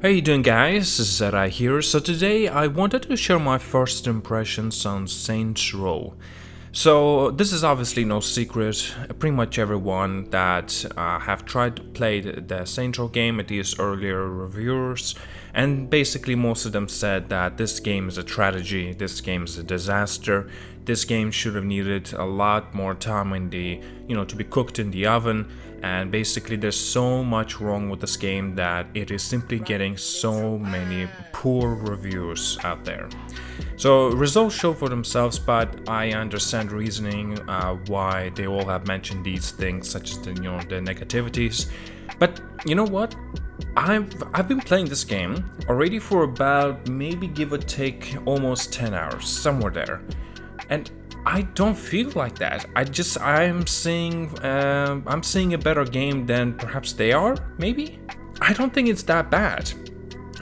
How you doing, guys? This is ZDEyE here. So today I wanted to share my first impressions on Saints Row. So this is obviously no secret. Pretty much everyone that have tried to play the Saints Row game, at least earlier reviewers, and basically most of them said that this game is a tragedy, this game is a disaster, this game should have needed a lot more time in the, to be cooked in the oven, and basically there's so much wrong with this game that it is simply getting so many poor reviews out there. So results show for themselves, but I understand reasoning why they all have mentioned these things, such as the negativities. But you know what? I've been playing this game already for about, maybe give or take, almost 10 hours, somewhere there, and I don't feel like that. I'm seeing a better game than perhaps they are. Maybe I don't think it's that bad.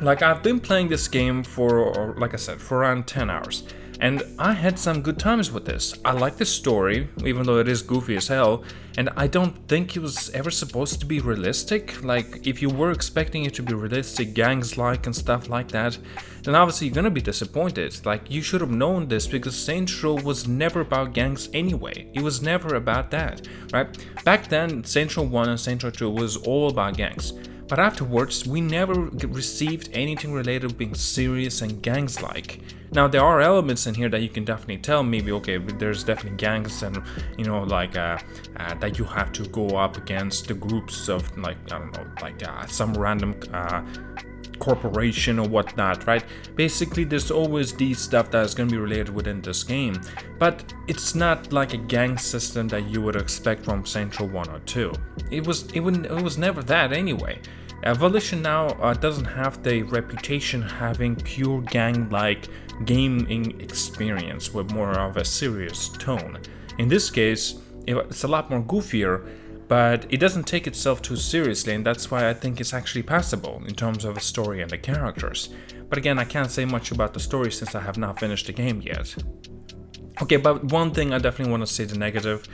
Like, I've been playing this game for, like I said, for around 10 hours. And I had some good times with this. I like the story, even though it is goofy as hell. And I don't think it was ever supposed to be realistic. Like, if you were expecting it to be realistic, gangs-like and stuff like that, then obviously you're gonna be disappointed. Like, you should have known this, because Saints Row was never about gangs anyway. It was never about that, right? Back then, Saints Row 1 and Saints Row 2 was all about gangs. But afterwards, we never received anything related to being serious and gangs-like. Now, there are elements in here that you can definitely tell, maybe, okay, there's definitely gangs and, that you have to go up against the groups of, some random corporation or whatnot, right? Basically, there's always these stuff that is going to be related within this game, but it's not like a gang system that you would expect from Saints Row 1 or 2. It was never that anyway. Volition now doesn't have the reputation having pure gang-like gaming experience with more of a serious tone. In this case, it's a lot more goofier, but it doesn't take itself too seriously, and that's why I think it's actually passable in terms of the story and the characters. But again, I can't say much about the story since I have not finished the game yet. Okay, but one thing I definitely want to say the negative,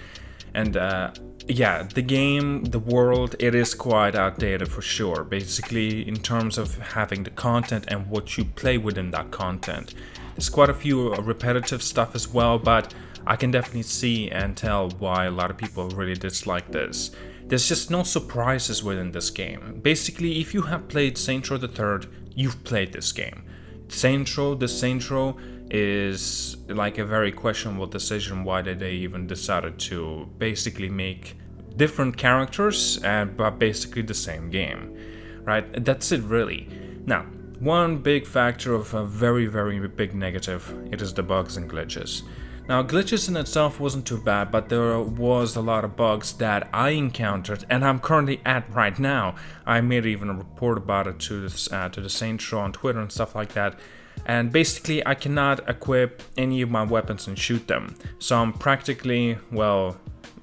and the game, the world, it is quite outdated for sure. Basically, in terms of having the content and what you play within that content. There's quite a few repetitive stuff as well, but I can definitely see and tell why a lot of people really dislike this. There's just no surprises within this game. Basically, if you have played Saints Row the 3rd, you've played this game. The Saints Row is like a very questionable decision. Why did they even decided to basically make different characters but basically the same game, right? That's it really. Now, one big factor of a very, very big negative, it is the bugs and glitches. Now, glitches in itself wasn't too bad, but there was a lot of bugs that I encountered, and I'm currently at right now. I made even a report about it to the Saints Row on Twitter and stuff like that. And basically, I cannot equip any of my weapons and shoot them. So I'm practically,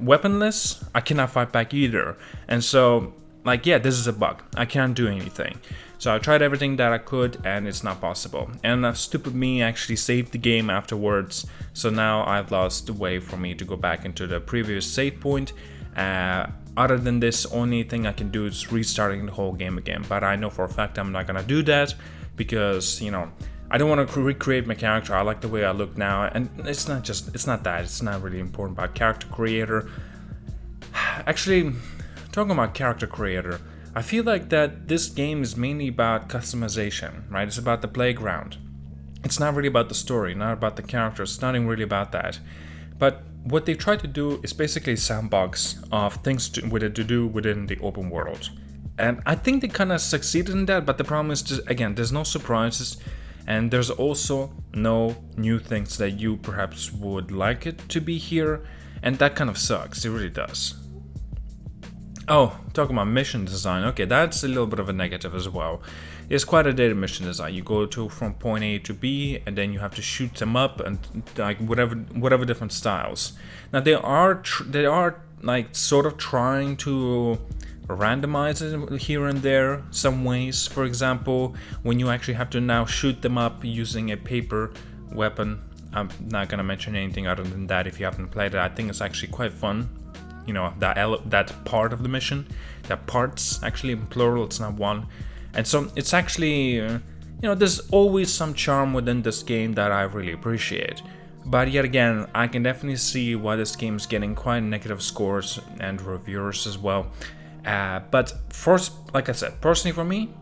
weaponless. I cannot fight back either. And so, this is a bug. I can't do anything. So I tried everything that I could, and it's not possible. And stupid me actually saved the game afterwards. So now I've lost the way for me to go back into the previous save point. Other than this, only thing I can do is restarting the whole game again. But I know for a fact I'm not gonna do that because, I don't want to recreate my character. I like the way I look now, and it's not really important about character creator. Actually, talking about character creator, I feel like that this game is mainly about customization, right? It's about the playground. It's not really about the story, not about the characters, it's not even really about that. But what they try to do is basically a sandbox of things to do within the open world. And I think they kind of succeeded in that, but the problem is, again, there's no surprises. And there's also no new things that you perhaps would like it to be here, and that kind of sucks, it really does. Oh, talking about mission design, okay, that's a little bit of a negative as well. It's quite a dated mission design. You go from point A to B, and then you have to shoot them up, and like whatever different styles. Now they are sort of trying to randomize it here and there some ways. For example, when you actually have to now shoot them up using a paper weapon. I'm not gonna mention anything other than that. If you haven't played it, I think it's actually quite fun. That part of the mission, that parts, actually in plural, it's not one. And so it's actually, there's always some charm within this game that I really appreciate. But yet again, I can definitely see why this game is getting quite negative scores and reviewers as well. But first, like I said, personally for me,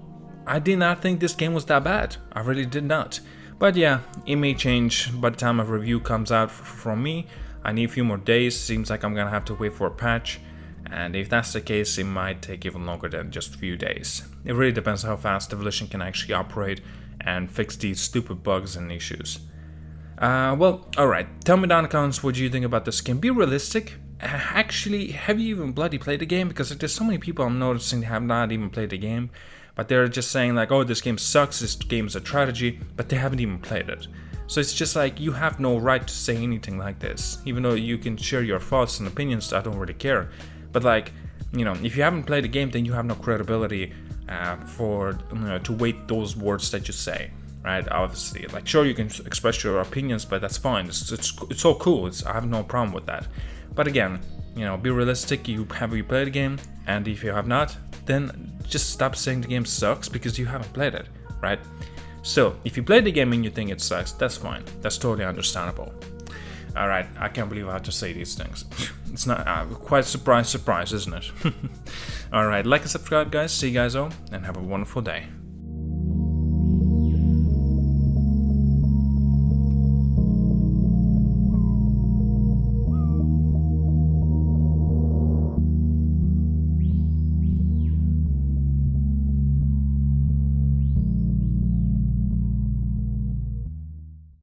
I did not think this game was that bad. I really did not. But yeah, it may change by the time a review comes out from me. I need a few more days. Seems like I'm gonna have to wait for a patch. And if that's the case, it might take even longer than just a few days. It really depends how fast the Volition can actually operate and fix these stupid bugs and issues. Well, alright, tell me down in the comments what you think about this game. Be realistic. Actually, have you even bloody played the game? Because there's so many people I'm noticing have not even played the game, but they're just saying like, oh, this game sucks, this game is a tragedy, but they haven't even played it. So it's just like, you have no right to say anything like this. Even though you can share your thoughts and opinions, I don't really care. But like, if you haven't played the game, then you have no credibility to weight those words that you say, right? Obviously, like, sure, you can express your opinions, but that's fine. It's all cool. I have no problem with that. But again, be realistic. Have you played the game? And if you have not, then just stop saying the game sucks because you haven't played it, right? So if you played the game and you think it sucks, that's fine. That's totally understandable. Alright, I can't believe I have to say these things. It's not quite surprise, isn't it? Alright, like and subscribe, guys. See you guys all, and have a wonderful day.